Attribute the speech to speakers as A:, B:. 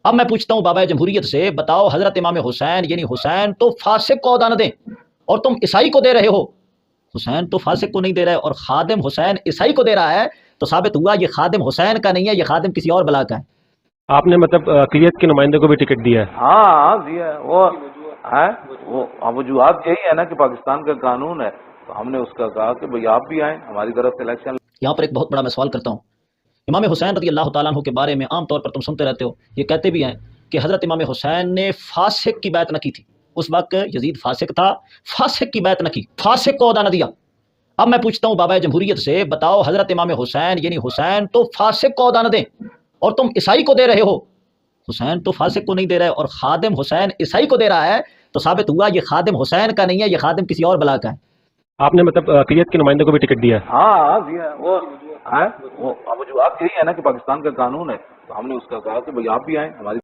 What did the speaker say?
A: اب میں پوچھتا ہوں بابا جمہوریت سے، بتاؤ حضرت امام حسین یعنی حسین تو فاسق کو عہدہ نہ دیں اور تم عیسائی کو دے رہے ہو. حسین تو فاسق کو نہیں دے رہا ہے اور خادم حسین عیسائی کو دے رہا ہے، تو ثابت ہوا یہ خادم حسین کا نہیں ہے، یہ خادم کسی اور بلا کا ہے.
B: آپ نے مطلب اقلیت کے نمائندے کو بھی ٹکٹ دیا ہے؟
C: ہاں دیا ہے وہ وجوہات یہی ہے نا کہ پاکستان کا قانون ہے، تو ہم نے اس کا کہا کہ بھئی آپ بھی آئیں ہماری طرف سے الیکشن.
A: یہاں پر ایک بہت بڑا میں سوال کرتا ہوں. امام حسین رضی اللہ تعالیٰ عنہ کے بارے میں عام طور پر تم سنتے رہتے ہو، یہ کہتے بھی ہیں کہ حضرت امام حسین نے فاسق کی بیعت نہ کی تھی. اس وقت یزید فاسق تھا، فاسق کی بیعت نہ کی، فاسق کو عہدہ نہ دیا. اب میں پوچھتا ہوں بابا جمہوریت سے، بتاؤ حضرت امام حسین یعنی حسین تو فاسق کو عہدہ نہ دیں اور تم عیسائی کو دے رہے ہو. حسین تو فاسق کو نہیں دے رہا ہے اور خادم حسین عیسائی کو دے رہا ہے، تو ثابت ہوا یہ خادم حسین کا نہیں ہے، یہ خادم کسی اور بلا کا ہے.
B: آپ نے مطلب اقلیت کے نمائندے کو بھی ٹکٹ دیا ہے؟
C: ہاں دیا ہے وہ وجوہات یہی ہے نا کہ پاکستان کا قانون ہے، تو ہم نے اس کا کہا کہ بھئی آپ بھی آئیں ہماری